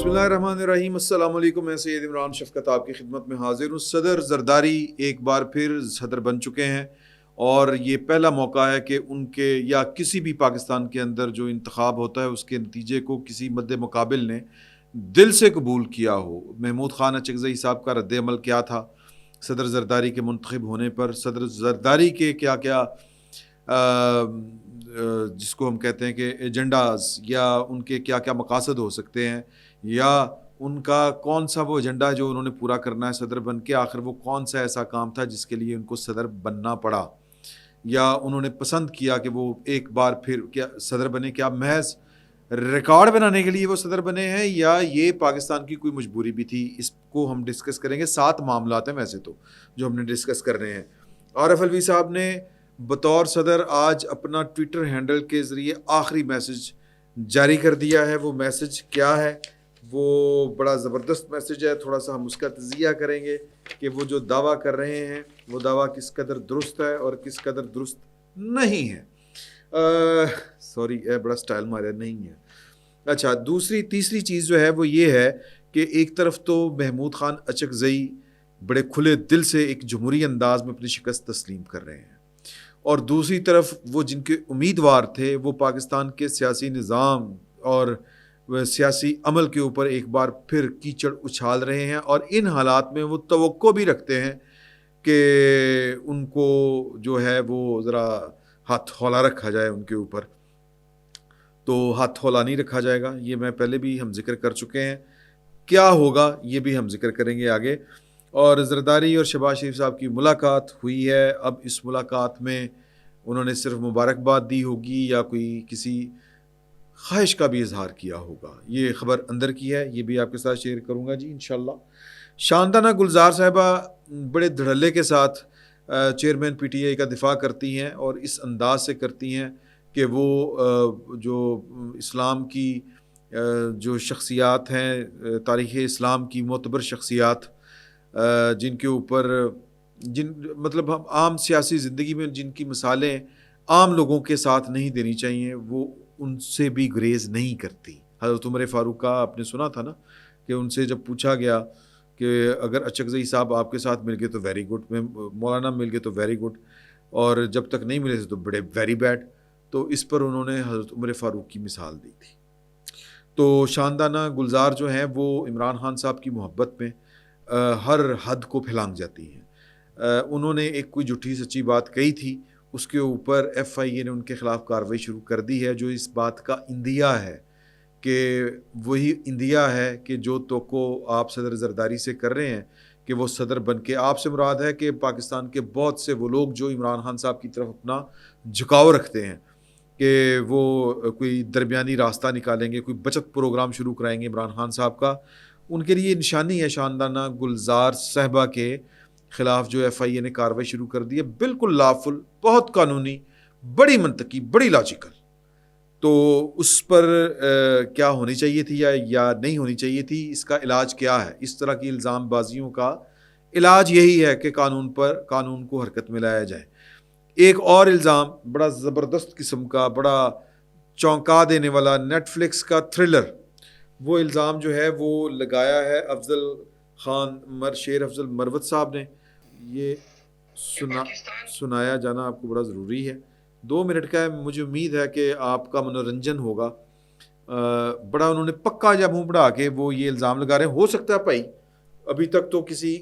بسم اللہ الرحمن الرحیم، السلام علیکم۔ میں سید عمران شفقت آپ کی خدمت میں حاضر ہوں۔ صدر زرداری ایک بار پھر صدر بن چکے ہیں اور یہ پہلا موقع ہے کہ ان کے یا کسی بھی پاکستان کے اندر جو انتخاب ہوتا ہے اس کے نتیجے کو کسی مد مقابل نے دل سے قبول کیا ہو۔ محمود خان اچکزئی صاحب کا رد عمل کیا تھا صدر زرداری کے منتخب ہونے پر؟ صدر زرداری کے کیا کیا جس کو ہم کہتے ہیں کہ ایجنڈاز یا ان کے کیا کیا مقاصد ہو سکتے ہیں، یا ان کا کون سا وہ ایجنڈا جو انہوں نے پورا کرنا ہے صدر بن کے، آخر وہ کون سا ایسا کام تھا جس کے لیے ان کو صدر بننا پڑا، یا انہوں نے پسند کیا کہ وہ ایک بار پھر کیا صدر بنے؟ کیا محض ریکارڈ بنانے کے لیے وہ صدر بنے ہیں یا یہ پاکستان کی کوئی مجبوری بھی تھی؟ اس کو ہم ڈسکس کریں گے۔ 7 معاملات ہیں ویسے تو جو ہم نے ڈسکس کرنے ہیں۔ عارف الوی صاحب نے بطور صدر آج اپنا ٹویٹر ہینڈل کے ذریعے آخری میسج جاری کر دیا ہے۔ وہ میسج کیا ہے؟ وہ بڑا زبردست میسج ہے، تھوڑا سا ہم اس کا تجزیہ کریں گے کہ وہ جو دعویٰ کر رہے ہیں وہ دعویٰ کس قدر درست ہے اور کس قدر درست نہیں ہے۔ سوری بڑا سٹائل ماریا نہیں ہے۔ اچھا، تیسری چیز جو ہے وہ یہ ہے کہ ایک طرف تو محمود خان اچکزئی بڑے کھلے دل سے ایک جمہوری انداز میں اپنی شکست تسلیم کر رہے ہیں، اور دوسری طرف وہ جن کے امیدوار تھے وہ پاکستان کے سیاسی نظام اور سیاسی عمل کے اوپر ایک بار پھر کیچڑ اچھال رہے ہیں، اور ان حالات میں وہ توقع بھی رکھتے ہیں کہ ان کو جو ہے وہ ذرا ہاتھ ہولا رکھا جائے ان کے اوپر۔ تو ہاتھ ہولا نہیں رکھا جائے گا، یہ میں پہلے بھی ہم ذکر کر چکے ہیں۔ کیا ہوگا یہ بھی ہم ذکر کریں گے آگے۔ اور زرداری اور شہباز شریف صاحب کی ملاقات ہوئی ہے۔ اب اس ملاقات میں انہوں نے صرف مبارکباد دی ہوگی یا کوئی کسی خواہش کا بھی اظہار کیا ہوگا، یہ خبر اندر کی ہے، یہ بھی آپ کے ساتھ شیئر کروں گا جی انشاءاللہ۔ شاندانہ گلزار صاحبہ بڑے دھڑلے کے ساتھ چیئرمین پی ٹی آئی کا دفاع کرتی ہیں، اور اس انداز سے کرتی ہیں کہ وہ جو اسلام کی جو شخصیات ہیں، تاریخ اسلام کی معتبر شخصیات جن کے اوپر مطلب ہم عام سیاسی زندگی میں جن کی مثالیں عام لوگوں کے ساتھ نہیں دینی چاہیے، وہ ان سے بھی گریز نہیں کرتی۔ حضرت عمر فاروق کا آپ نے سنا تھا نا کہ ان سے جب پوچھا گیا کہ اگر اچکزئی صاحب آپ کے ساتھ مل گئے تو ویری گڈ، مولانا مل گئے تو ویری گڈ، اور جب تک نہیں ملے تو بڑے ویری بیڈ، تو اس پر انہوں نے حضرت عمر فاروق کی مثال دی تھی۔ تو شاندانہ گلزار جو ہیں وہ عمران خان صاحب کی محبت میں ہر حد کو پھلانگ جاتی ہیں۔ انہوں نے ایک کوئی جھوٹی سچی بات کہی تھی، اس کے اوپر ایف آئی اے نے ان کے خلاف کارروائی شروع کر دی ہے، جو اس بات کا اندیا ہے کہ وہی اندیا ہے کہ جو توقع آپ صدر زرداری سے کر رہے ہیں کہ وہ صدر بن کے، آپ سے مراد ہے کہ پاکستان کے بہت سے وہ لوگ جو عمران خان صاحب کی طرف اپنا جھکاؤ رکھتے ہیں کہ وہ کوئی درمیانی راستہ نکالیں گے، کوئی بچت پروگرام شروع کرائیں گے عمران خان صاحب کا، ان کے لیے نشانی ہے شاندانہ گلزار صاحبہ کے خلاف جو ایف آئی اے نے کارروائی شروع کر دی ہے، بالکل لافل، بہت قانونی، بڑی منطقی، بڑی لاجیکل۔ تو اس پر کیا ہونی چاہیے تھی یا نہیں ہونی چاہیے تھی؟ اس کا علاج کیا ہے؟ اس طرح کی الزام بازیوں کا علاج یہی ہے کہ قانون کو حرکت میں لایا جائے۔ ایک اور الزام بڑا زبردست قسم کا، بڑا چونکا دینے والا، نیٹ فلکس کا تھرلر، وہ الزام جو ہے وہ لگایا ہے شیر افضل مروت صاحب نے۔ یہ سنایا جانا آپ کو بڑا ضروری ہے، 2 منٹ کا ہے، مجھے امید ہے کہ آپ کا منورنجن ہوگا۔ بڑا انہوں نے پکا جب منہ بڑھا کے وہ یہ الزام لگا رہے ہیں۔ ہو سکتا ہے بھائی ابھی تک تو کسی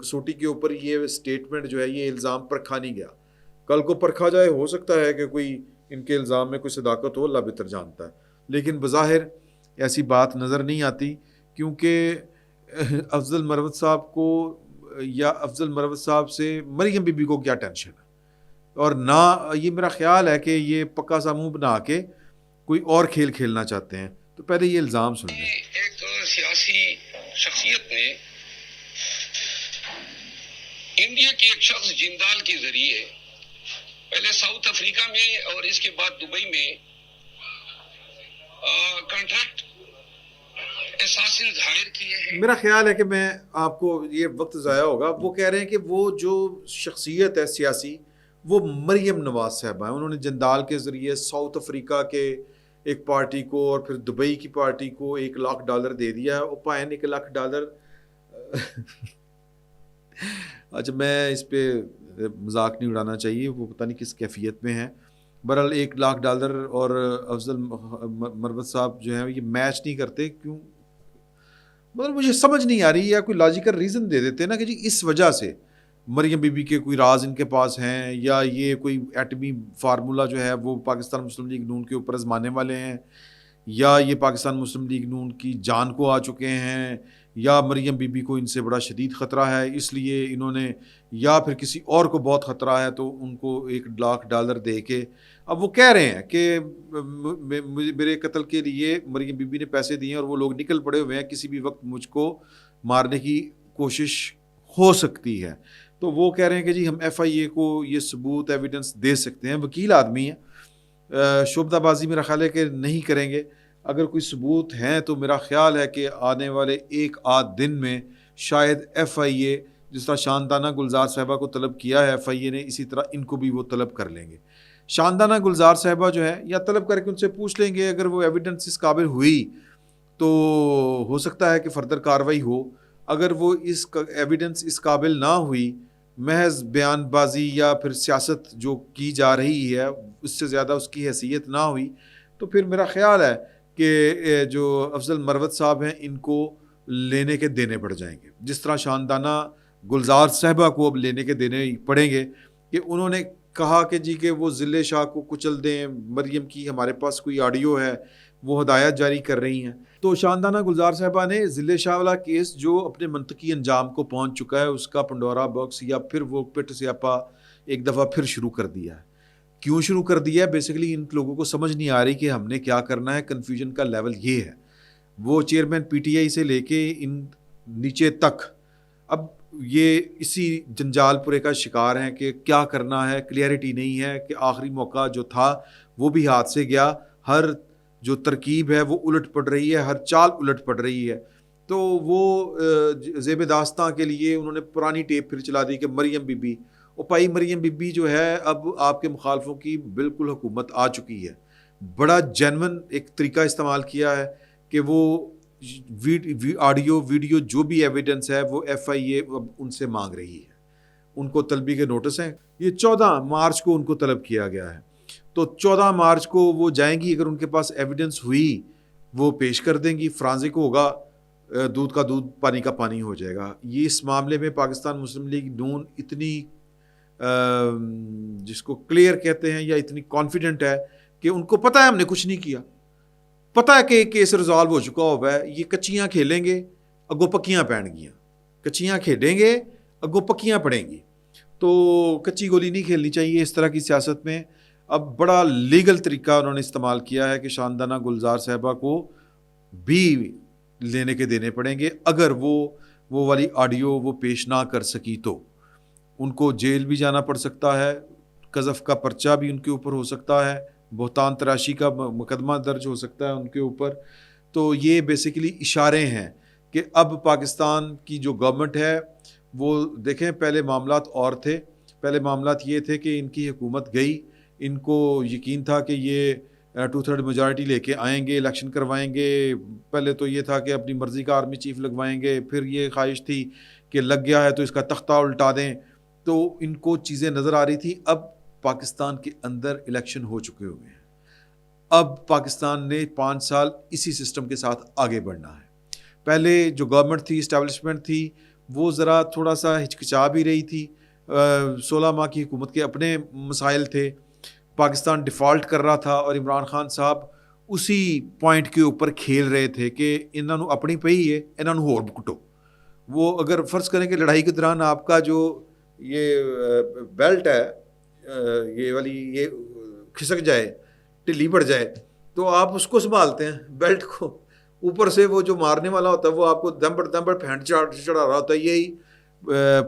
کسوٹی کے اوپر یہ سٹیٹمنٹ جو ہے، یہ الزام پرکھا نہیں گیا، کل کو پرکھا جائے، ہو سکتا ہے کہ کوئی ان کے الزام میں کوئی صداقت ہو، اللہ بہتر جانتا ہے، لیکن بظاہر ایسی بات نظر نہیں آتی، کیونکہ افضل مروت صاحب کو یا افضل مروت صاحب سے مریم بی بی کو کیا ٹینشن ہے، اور نہ یہ میرا خیال ہے کہ یہ پکا سا منہ بنا کے کوئی اور کھیل کھیلنا چاہتے ہیں۔ تو پہلے یہ الزام سن لیں۔ ایک سیاسی شخصیت نے انڈیا کی ایک شخص جندال کے ذریعے پہلے ساؤتھ افریقہ میں اور اس کے بعد دبئی میں کانٹریکٹ اساسنز ہائر کیے ہیں۔ میرا خیال ہے کہ میں آپ کو یہ وقت ضائع ہوگا، وہ کہہ رہے ہیں کہ وہ جو شخصیت ہے سیاسی وہ مریم نواز صاحبہ ہیں، انہوں نے جندال کے ذریعے ساؤتھ افریقہ کے ایک پارٹی کو اور پھر دبئی کی پارٹی کو $1 لاکھ دے دیا. اوپائن $1 لاکھ اچھا میں اس پہ مذاق نہیں اڑانا چاہیے, وہ پتہ نہیں کس کیفیت میں ہے. بہرحال $1 لاکھ اور افضل مروت صاحب جو ہیں یہ میچ نہیں کرتے. کیوں؟ مطلب مجھے سمجھ نہیں آ رہی, یا کوئی لاجیکل ریزن دے دیتے نا کہ جی اس وجہ سے مریم بی بی کے کوئی راز ان کے پاس ہیں, یا یہ کوئی ایٹمی فارمولہ جو ہے وہ پاکستان مسلم لیگ نون کے اوپر آزمانے والے ہیں, یا یہ پاکستان مسلم لیگ نون کی جان کو آ چکے ہیں, یا مریم بی بی کو ان سے بڑا شدید خطرہ ہے اس لیے انہوں نے, یا پھر کسی اور کو بہت خطرہ ہے تو ان کو $1 لاکھ دے کے. اب وہ کہہ رہے ہیں کہ میرے قتل کے لیے مریم بی بی نے پیسے دیے اور وہ لوگ نکل پڑے ہوئے ہیں, کسی بھی وقت مجھ کو مارنے کی کوشش ہو سکتی ہے. تو وہ کہہ رہے ہیں کہ جی ہم ایف آئی اے کو یہ ثبوت ایویڈنس دے سکتے ہیں. وکیل آدمی ہیں, شعبدہ بازی میرا خیال ہے کہ نہیں کریں گے. اگر کوئی ثبوت ہیں تو میرا خیال ہے کہ آنے والے ایک آدھ دن میں شاید ایف آئی اے جس طرح شاندانہ گلزار صاحبہ کو طلب کیا ہے ایف آئی اے نے, اسی طرح ان کو بھی وہ طلب کر لیں گے. شاندانہ گلزار صاحبہ جو ہے یا طلب کر کے ان سے پوچھ لیں گے, اگر وہ ایویڈنس اس قابل ہوئی تو ہو سکتا ہے کہ فردر کاروائی ہو. اگر وہ اس ایویڈنس اس قابل نہ ہوئی, محض بیان بازی یا پھر سیاست جو کی جا رہی ہے اس سے زیادہ اس کی حیثیت نہ ہوئی, تو پھر میرا خیال ہے کہ جو افضل مروت صاحب ہیں ان کو لینے کے دینے پڑ جائیں گے, جس طرح شاندانہ گلزار صاحبہ کو اب لینے کے دینے پڑیں گے کہ انہوں نے کہا کہ جی کہ وہ ذل شاہ کو کچل دیں. مریم کی ہمارے پاس کوئی آڈیو ہے, وہ ہدایت جاری کر رہی ہیں. تو شاندانہ گلزار صاحبہ نے ذل شاہ والا کیس جو اپنے منطقی انجام کو پہنچ چکا ہے, اس کا پنڈورا باکس یا پھر وہ پٹ سیاپا ایک دفعہ پھر شروع کر دیا ہے. کیوں شروع کر دیا ہے؟ بیسیکلی ان لوگوں کو سمجھ نہیں آ رہی کہ ہم نے کیا کرنا ہے. کنفیوژن کا لیول یہ ہے. وہ چیئرمین پی ٹی آئی سے لے کے ان نیچے تک اب یہ اسی جنجال پورے کا شکار ہیں کہ کیا کرنا ہے, کلیئرٹی نہیں ہے. کہ آخری موقع جو تھا وہ بھی ہاتھ سے گیا, ہر جو ترکیب ہے وہ الٹ پڑ رہی ہے, ہر چال الٹ پڑ رہی ہے. تو وہ زیب داستاں کے لیے انہوں نے پرانی ٹیپ پھر چلا دی کہ مریم بی بی, اور پائی مریم بی بی جو ہے اب آپ کے مخالفوں کی بالکل حکومت آ چکی ہے. بڑا جینون ایک طریقہ استعمال کیا ہے کہ وہ آڈیو ویڈیو جو بھی ایویڈنس ہے وہ ایف آئی اے اب ان سے مانگ رہی ہے. ان کو طلبی کے نوٹس ہیں, یہ 14 مارچ کو ان کو طلب کیا گیا ہے. تو 14 مارچ کو وہ جائیں گی, اگر ان کے پاس ایویڈنس ہوئی وہ پیش کر دیں گی. فرانزک ہوگا, دودھ کا دودھ پانی کا پانی ہو جائے گا. یہ اس معاملے میں پاکستان مسلم لیگ نون اتنی جس کو کلیئر کہتے ہیں یا اتنی کانفیڈنٹ ہے کہ ان کو پتہ ہے ہم نے کچھ نہیں کیا, پتہ ہے کہ کیس ریزالو ہو چکا ہوا ہے. یہ کچیاں کھیلیں گے اگو پکیاں پڑیں گیاں, کچیاں کھیلیں گے اگو پکیاں پڑیں گی. تو کچی گولی نہیں کھیلنی چاہیے اس طرح کی سیاست میں. اب بڑا لیگل طریقہ انہوں نے استعمال کیا ہے کہ شاندانہ گلزار صاحبہ کو بھی لینے کے دینے پڑیں گے. اگر وہ والی آڈیو وہ پیش نہ کر سکی تو ان کو جیل بھی جانا پڑ سکتا ہے, قذف کا پرچہ بھی ان کے اوپر ہو سکتا ہے, بہتان تراشی کا مقدمہ درج ہو سکتا ہے ان کے اوپر. تو یہ بیسیکلی اشارے ہیں کہ اب پاکستان کی جو گورنمنٹ ہے وہ دیکھیں, پہلے معاملات اور تھے. پہلے معاملات یہ تھے کہ ان کی حکومت گئی, ان کو یقین تھا کہ یہ 2/3 میجارٹی لے کے آئیں گے, الیکشن کروائیں گے. پہلے تو یہ تھا کہ اپنی مرضی کا آرمی چیف لگوائیں گے, پھر یہ خواہش تھی کہ لگ گیا ہے تو اس کا تختہ الٹا دیں. تو ان کو چیزیں نظر آ رہی تھی. اب پاکستان کے اندر الیکشن ہو چکے ہوئے ہیں. اب پاکستان نے 5 سال اسی سسٹم کے ساتھ آگے بڑھنا ہے. پہلے جو گورنمنٹ تھی, اسٹیبلشمنٹ تھی, وہ ذرا تھوڑا سا ہچکچا بھی رہی تھی. 16 ماہ کی حکومت کے اپنے مسائل تھے, پاکستان ڈیفالٹ کر رہا تھا, اور عمران خان صاحب اسی پوائنٹ کے اوپر کھیل رہے تھے کہ انہوں نے اپنی پئی ہے, انہوں نے ہور کٹو. وہ اگر فرض کریں کہ لڑائی کے دوران آپ کا جو یہ بیلٹ ہے یہ والی یہ کھسک جائے, ڈھیلی پڑ جائے, تو آپ اس کو سنبھالتے ہیں بیلٹ کو. اوپر سے وہ جو مارنے والا ہوتا ہے وہ آپ کو دم پھینٹ چڑھا رہا ہوتا ہے. یہی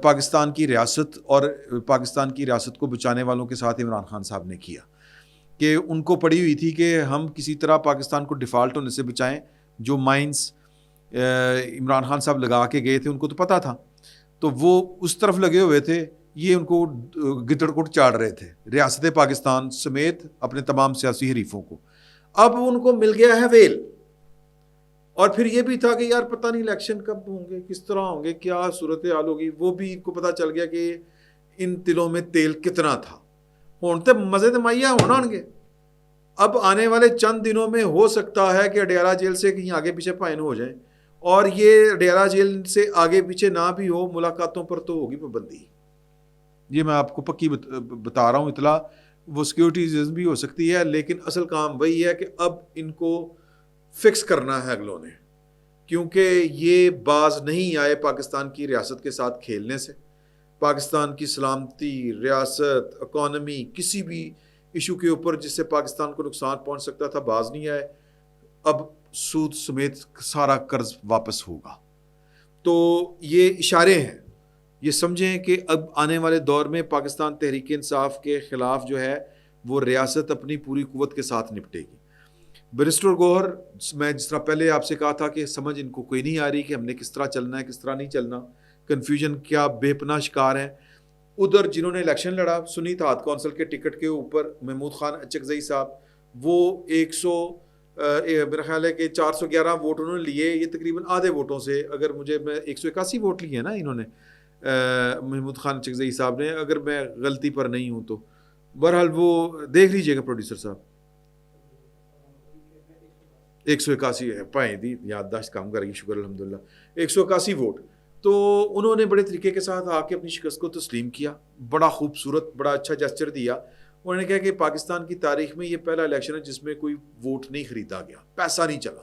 پاکستان کی ریاست اور پاکستان کی ریاست کو بچانے والوں کے ساتھ عمران خان صاحب نے کیا کہ ان کو پڑی ہوئی تھی کہ ہم کسی طرح پاکستان کو ڈیفالٹ ہونے سے بچائیں. جو مائنز عمران خان صاحب لگا کے گئے تھے ان کو تو پتہ تھا, تو وہ اس طرف لگے ہوئے تھے. یہ ان کو گدڑ کوٹ چاڑ رہے تھے ریاست پاکستان سمیت اپنے تمام سیاسی حریفوں کو. اب ان کو مل گیا ہے ویل. اور پھر یہ بھی تھا کہ یار پتہ نہیں الیکشن کب ہوں گے, کس طرح ہوں گے, کیا صورتحال ہوگی, وہ بھی ان کو پتہ چل گیا کہ ان تلوں میں تیل کتنا تھا. ہوں تو مزے مہیا ہونا گے. اب آنے والے چند دنوں میں ہو سکتا ہے کہ اڈیالہ جیل سے کہیں آگے پیچھے پائن ہو جائیں, اور یہ اڈیالہ جیل سے آگے پیچھے نہ بھی ہو, ملاقاتوں پر تو ہوگی پابندی. یہ میں آپ کو پکی بتا رہا ہوں اطلاع. وہ سیکیورٹی ریزن بھی ہو سکتی ہے, لیکن اصل کام وہی ہے کہ اب ان کو فکس کرنا ہے اگلوں نے, کیونکہ یہ باز نہیں آئے پاکستان کی ریاست کے ساتھ کھیلنے سے. پاکستان کی سلامتی, ریاست, اکانومی, کسی بھی ایشو کے اوپر جس سے پاکستان کو نقصان پہنچ سکتا تھا باز نہیں آئے. اب سود سمیت سارا قرض واپس ہوگا. تو یہ اشارے ہیں, یہ سمجھیں کہ اب آنے والے دور میں پاکستان تحریک انصاف کے خلاف جو ہے وہ ریاست اپنی پوری قوت کے ساتھ نپٹے گی. بیرسٹر گوہر, میں جس طرح پہلے آپ سے کہا تھا کہ سمجھ ان کو کوئی نہیں آ رہی کہ ہم نے کس طرح چلنا ہے, کس طرح نہیں چلنا, کنفیوژن کیا بے پناہ شکار ہیں. ادھر جنہوں نے الیکشن لڑا سنی اتحاد کونسل کے ٹکٹ کے اوپر, محمود خان اچکزئی صاحب, وہ 100 میرا خیال ہے کہ 411 ووٹ انہوں نے لیے. یہ تقریباً آدھے ووٹوں سے, اگر مجھے میں 181 ووٹ لیے نا انہوں نے, محمود خان اچکزئی صاحب نے, اگر میں غلطی پر نہیں ہوں تو. بہرحال وہ دیکھ لیجئے گا پروڈیوسر صاحب. 181 ہے, پائیں دی یادداشت کام کر گئی, شکر الحمدللہ. 181 ووٹ. تو انہوں نے بڑے طریقے کے ساتھ آ کے اپنی شکست کو تسلیم کیا, بڑا خوبصورت, بڑا اچھا جسچر دیا. انہوں نے کہا کہ پاکستان کی تاریخ میں یہ پہلا الیکشن ہے جس میں کوئی ووٹ نہیں خریدا گیا, پیسہ نہیں چلا.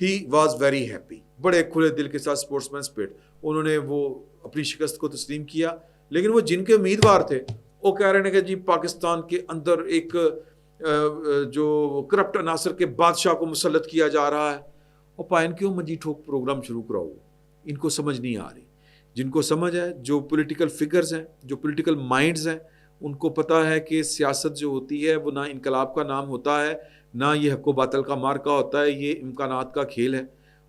ہی واز ویری ہیپی, بڑے کھلے دل کے ساتھ, اسپورٹس مین اسپرٹ. انہوں نے وہ اپنی شکست کو تسلیم کیا. لیکن وہ جن کے امیدوار تھے وہ کہہ رہے ہیں کہ جی پاکستان کے اندر ایک جو کرپٹ عناصر کے بادشاہ کو مسلط کیا جا رہا ہے. اور پائن کیوں منجی ٹھوک پروگرام شروع کراؤ, ان کو سمجھ نہیں آ رہی. جن کو سمجھ ہے, جو پولیٹیکل فگرز ہیں, جو پولیٹیکل مائنڈز ہیں, ان کو پتہ ہے کہ سیاست جو ہوتی ہے وہ نہ انقلاب کا نام ہوتا ہے, نہ یہ حق و باطل کا مارکا ہوتا ہے, یہ امکانات کا کھیل ہے.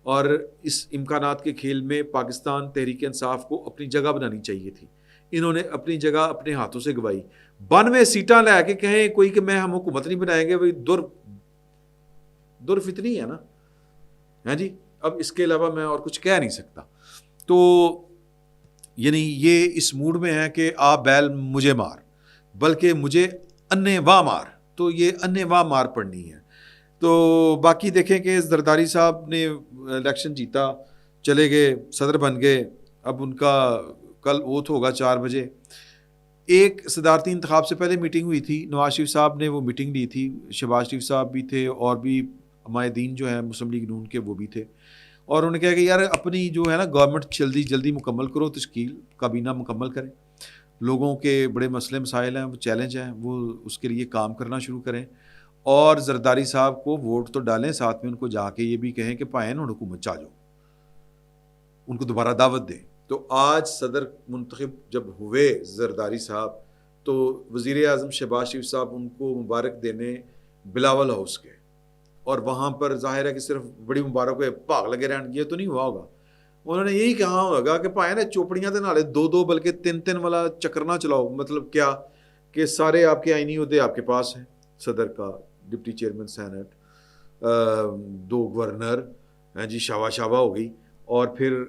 اور اس امکانات کے کھیل میں پاکستان تحریک انصاف کو اپنی جگہ بنانی چاہیے تھی. انہوں نے اپنی جگہ اپنے ہاتھوں سے گوائی. 92 سیٹاں لے کے کہیں کوئی کہ ہم حکومت نہیں بنائیں گے, وہی در فتنی ہے نا, ہاں جی. اب اس کے علاوہ میں اور کچھ کہہ نہیں سکتا. تو یعنی یہ اس موڈ میں ہے کہ آ بیل مجھے مار, بلکہ مجھے انے واہ مار. تو یہ انے واہ مار پڑنی ہے. تو باقی دیکھیں کہ زرداری صاحب نے الیکشن جیتا, چلے گئے, صدر بن گئے. اب ان کا کل اوتھ ہوگا 4 بجے. ایک صدارتی انتخاب سے پہلے میٹنگ ہوئی تھی, نواز شریف صاحب نے وہ میٹنگ لی تھی, شہباز شریف صاحب بھی تھے, اور بھی عمائدین جو ہیں مسلم لیگ نون کے وہ بھی تھے. اور انہوں نے کہا کہ یار اپنی جو ہے نا گورنمنٹ جلدی مکمل کرو, تشکیل کابینہ مکمل کریں. لوگوں کے بڑے مسئلے مسائل ہیں, وہ چیلنج ہیں, وہ اس کے لیے کام کرنا شروع کریں. اور زرداری صاحب کو ووٹ تو ڈالیں, ساتھ میں ان کو جا کے یہ بھی کہیں کہ پائن اور حکومت چاہ جاؤ, ان کو دوبارہ دعوت دیں. تو آج صدر منتخب جب ہوئے زرداری صاحب, تو وزیر اعظم شہباز شریف صاحب ان کو مبارک دینے بلاول ہاؤس گئے. اور وہاں پر ظاہر ہے کہ صرف بڑی مبارک ہوئے بھاگ لگے رہن, یہ تو نہیں ہوا ہوگا. انہوں نے یہی کہا ہوگا کہ پائے نا چوپڑیاں دے نالے 2 بلکہ 3 والا چکر نہ چلاؤ. مطلب کیا کہ سارے آپ کے آئینی عہدے آپ کے پاس ہیں, صدر کا, ڈپٹی چیئرمین سینٹ, 2 گورنر, جی شابہ ہو گئی. اور پھر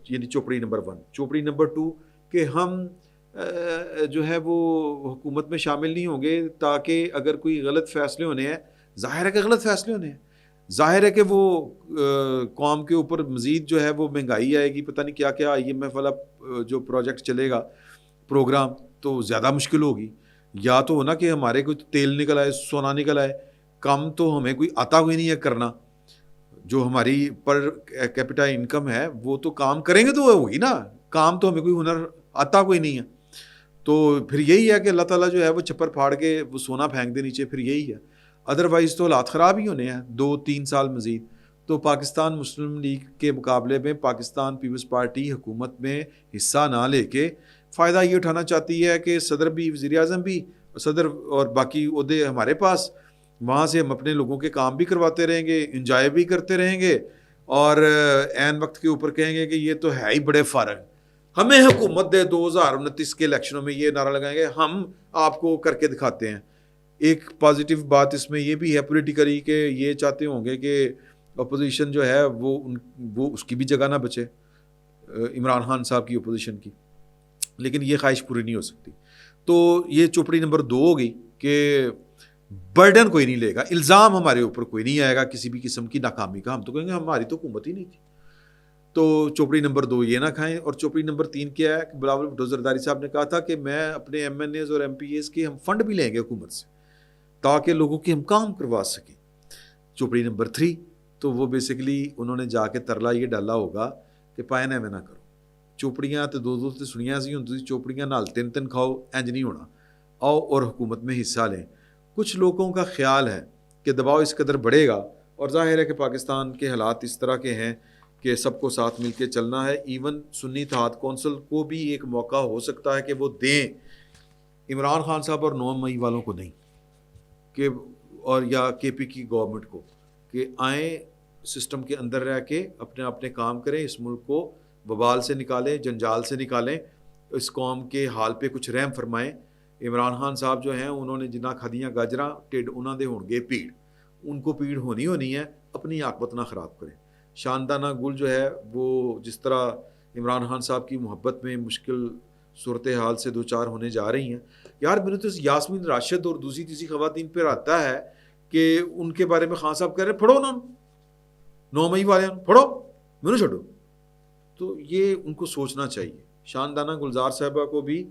یعنی چوپڑی نمبر 1. چوپڑی نمبر 2 کہ ہم جو ہے وہ حکومت میں شامل نہیں ہوں گے, تاکہ اگر کوئی غلط فیصلے ہونے ہیں, ظاہر ہے کہ غلط فیصلے ہونے ہیں, ظاہر ہے کہ وہ قوم کے اوپر مزید جو ہے وہ مہنگائی آئے گی, پتہ نہیں کیا کیا IMF والا جو پروجیکٹ چلے گا پروگرام, تو زیادہ مشکل ہوگی. یا تو ہونا کہ ہمارے کوئی تیل نکل آئے, سونا نکل آئے, کم تو ہمیں کوئی آتا کوئی نہیں ہے کرنا. جو ہماری پر کیپٹا انکم ہے وہ تو کام کریں گے تو ہوگی نا, کام تو ہمیں کوئی ہنر آتا کوئی نہیں ہے. تو پھر یہی ہے کہ اللہ تعالیٰ جو ہے وہ چھپر پھاڑ کے وہ سونا پھینک دے نیچے, پھر یہی ہے. ادروائز تو حالات خراب ہی ہونے ہیں 2-3 سال مزید. تو پاکستان مسلم لیگ کے مقابلے میں پاکستان پیپلز پارٹی حکومت میں حصہ نہ لے کے فائدہ یہ اٹھانا چاہتی ہے کہ صدر بھی, وزیر اعظم بھی, صدر اور باقی عہدے ہمارے پاس, وہاں سے ہم اپنے لوگوں کے کام بھی کرواتے رہیں گے, انجوائے بھی کرتے رہیں گے, اور عین وقت کے اوپر کہیں گے کہ یہ تو ہے ہی بڑے فارغ, ہمیں حکومت دے 2029 کے الیکشنوں میں, یہ نعرہ لگائیں گے ہم آپ کو کر کے دکھاتے ہیں. ایک پازیٹیو بات اس میں یہ بھی ہے پولیٹیکلی کہ یہ چاہتے ہوں گے کہ اپوزیشن جو ہے وہ اس کی بھی جگہ نہ بچے، عمران خان صاحب کی اپوزیشن کی، لیکن یہ خواہش پوری نہیں ہو سکتی. تو یہ چوپڑی نمبر 2 ہو گئی کہ برڈن کوئی نہیں لے گا، الزام ہمارے اوپر کوئی نہیں آئے گا کسی بھی قسم کی ناکامی کا. ہم تو کہیں گے ہماری تو حکومت ہی نہیں تھی. تو چوپڑی نمبر 2 یہ نہ کھائیں. اور چوپڑی نمبر 3 کیا ہے کہ بلاول بھٹو زرداری صاحب نے کہا تھا کہ میں اپنے ایم این ایز اور ایم پی ایز کے ہم فنڈ بھی لیں گے حکومت سے تاکہ لوگوں کی ہم کام کروا سکیں. چوپڑی نمبر 3 تو وہ بیسیکلی انہوں نے جا کے ترلا یہ ڈالا ہوگا کہ پائے میں نہ کرو، چوپڑیاں تو 2 تے سنیاں سی ہوں، چوپڑیاں نال 3 کھاؤ، انج نہیں ہونا، آؤ اور حکومت میں حصہ لیں. کچھ لوگوں کا خیال ہے کہ دباؤ اس قدر بڑھے گا، اور ظاہر ہے کہ پاکستان کے حالات اس طرح کے ہیں کہ سب کو ساتھ مل کے چلنا ہے. ایون سنی اتحاد کونسل کو بھی ایک موقع ہو سکتا ہے کہ وہ دیں عمران خان صاحب اور 9 مئی والوں کو نہیں، کہ اور یا کے پی کی گورنمنٹ کو، کہ آئیں سسٹم کے اندر رہ کے اپنے اپنے کام کریں، اس ملک کو وبال سے نکالیں، جنجال سے نکالیں، اس قوم کے حال پہ کچھ رحم فرمائیں. عمران خان صاحب جو ہیں انہوں نے جنہ کھدیاں گاجراں ٹھڈ انہوں دے ہون گے پیڑ، ان کو پیڑ ہونی ہے، اپنی عاقبت نہ خراب کریں. شاندانہ گل جو ہے وہ جس طرح عمران خان صاحب کی محبت میں مشکل صورتحال سے دو چار ہونے جا رہی ہیں. یار میرے تو یاسمین راشد اور دوسری تیسری خواتین پہ آتا ہے کہ ان کے بارے میں خان صاحب کہہ رہے ہیں پڑھو نا 9 مئی والے پڑھو میرے چھوڑو. تو یہ ان کو سوچنا چاہیے. شاندانہ گلزار صاحبہ کو بھی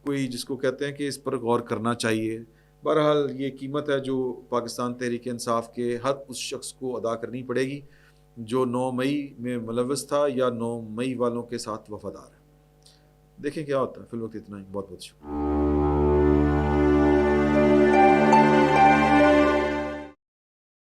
کوئی جس کو کہتے ہیں کہ اس پر غور کرنا چاہیے. بہرحال یہ قیمت ہے جو پاکستان تحریک انصاف کے ہر اس شخص کو ادا کرنی پڑے گی جو 9 مئی میں ملوث تھا یا 9 مئی والوں کے ساتھ وفادار ہے. دیکھیں کیا ہوتا ہے. فی الوقت اتنا ہی. بہت بہت شکریہ.